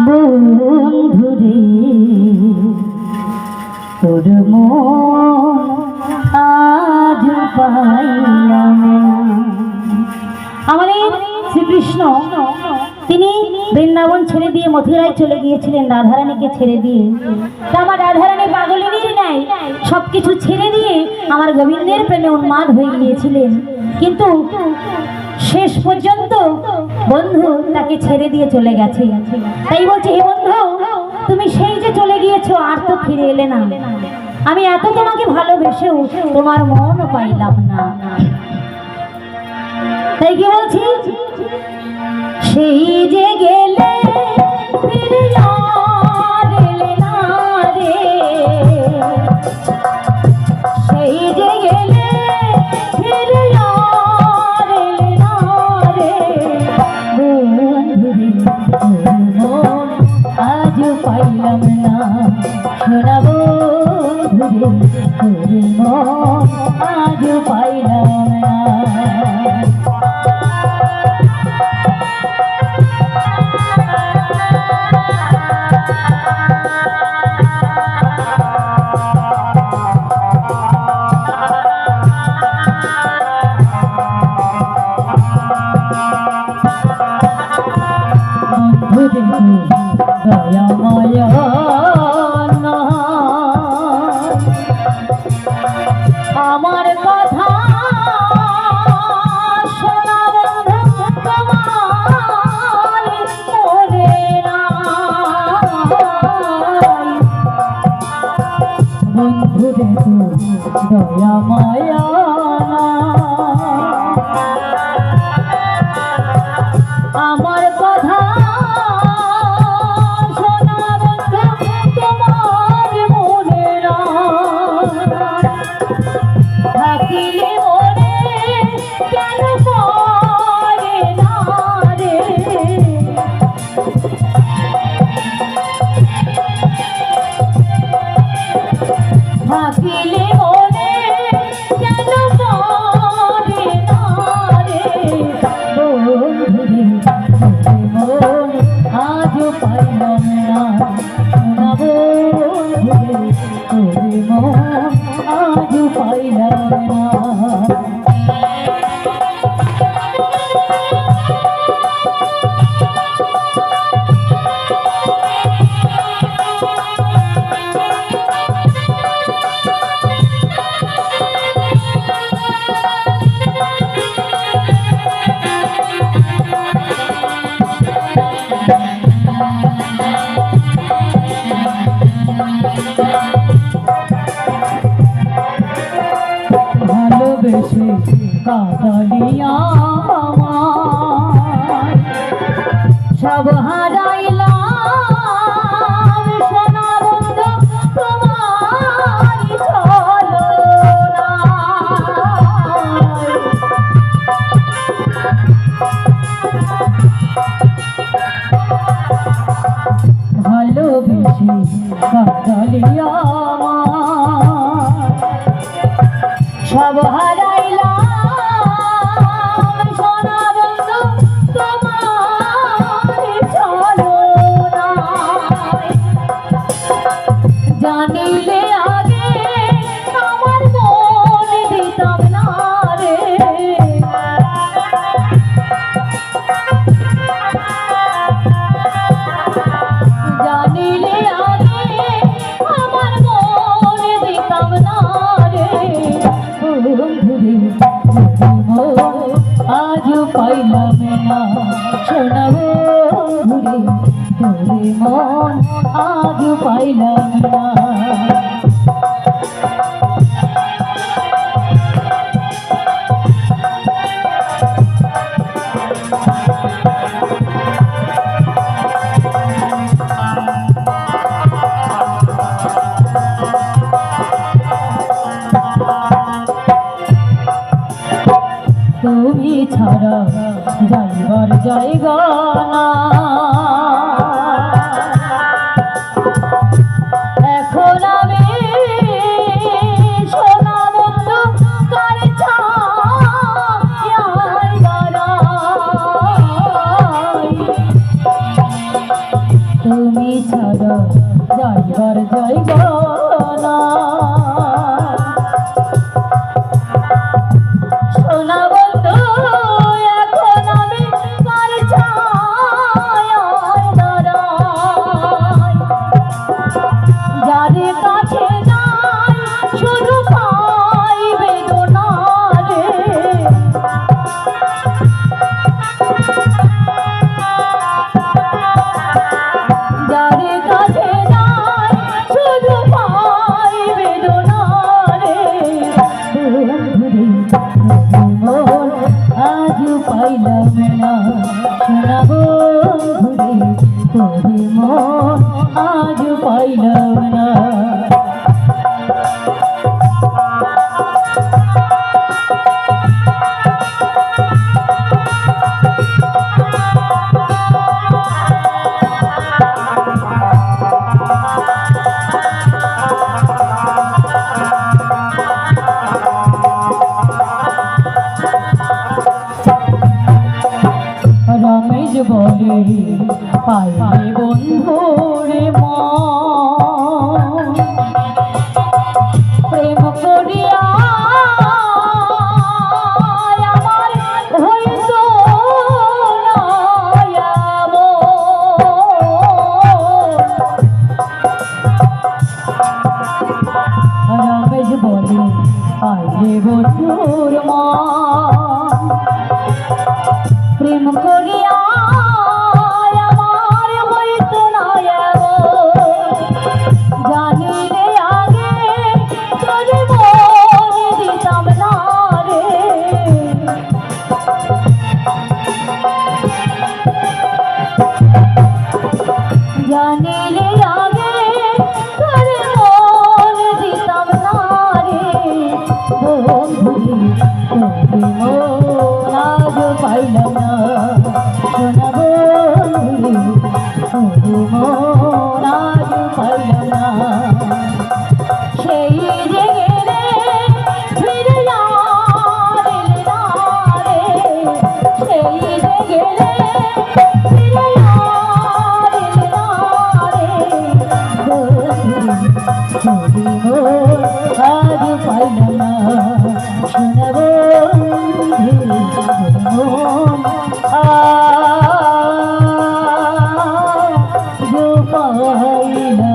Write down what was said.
বন্ধুরে তোর মন আজ পাইলাম। আমাদের শ্রীকৃষ্ণ তিনি বৃন্দাবন ছেড়ে দিয়ে মথুরায় চলে গিয়েছিলেন রাধারানীকে ছেড়ে দিয়ে। তা আমার রাধারানী পাগলিনীর নাই সবকিছু ছেড়ে দিয়ে আমার গোবিন্দের প্রেমে উন্মাদ হয়ে গিয়েছিলেন, কিন্তু শেষ পর্যন্ত বন্ধু তাকে ছেড়ে দিয়ে চলে গেছে। তাই বলছে, হে বন্ধু, তুমি সেই যে চলে গিয়েছো আর তো ফিরে এলে না। আমি এত তোমাকে ভালোবেসেও তোমার মন পাইলাম না। তাই কি বলছি, সেই যে গেলে ফিরে আর এলে না রে, সেই যে গেলে ফিরে আর এলে না রে, বন্ধুরে মন আজ পাইলাম না। সোনা বন্ধুরে মন আজ পাইলাম না। আমার কথা শোনা বন্ধু, তোমার মনে নাই। বন্ধু দেখো দয়া মায়া, আমার কথা ভালোবেসে কাঁদালিয়া আমার সব হারাইলাম। সোনা বন্ধু তোমার চলো না, ভালোবেসে কাঁদালিয়া আমার সব হারাইলাম। সোনা বন্ধু তোমার চলো না, জানিলে আগে আমার মন দিতাম না রে, জানিলে আগে আমার মন দিতাম না রে। বন্ধুরে আজ পাইলাম না, সোনা বন্ধুরে তোরে মন আজ পাইলাম না। তুমি ছাড়া যাইবার জায়গা না, এখন আমি সোনা বন্ধু কার ছায়া ছাড়া যাইবার জায়গা না সোনা বন্ধু এখন আমি কার ছায়ায় দাঁড়াই যার কাছে যাই শুধু পাই বেদনা রে যার কাছে যাই শুধু পাই বেদনা রে মন আজ পাইলাম না সোনা বন্ধুরে তোরে মন আজ পাইলাম না রমেশ বলে পাইলে বন্ধুরে মন প্রেম করিয়া আমার হইত না রমেশ বলে পাইলে বন্ধুর মন প্রেম করিয়া আমার হইত না জানিলে আগে তোর মন দিতাম না রে জানিলে আগে তোর মন দিতাম না রে বন্ধুরে তোরে মন আজ পাইলাম না সোনা বন্ধুরে তোরে মন আজ পাইলাম না সেই যে গেলে ফিরে আর এলে না রে সেই যে গেলে ফিরে আর এলে না রে বন্ধুরে তোরে মন আজ পাইলাম না সোনা বন্ধুরে মন আজ পাইলাম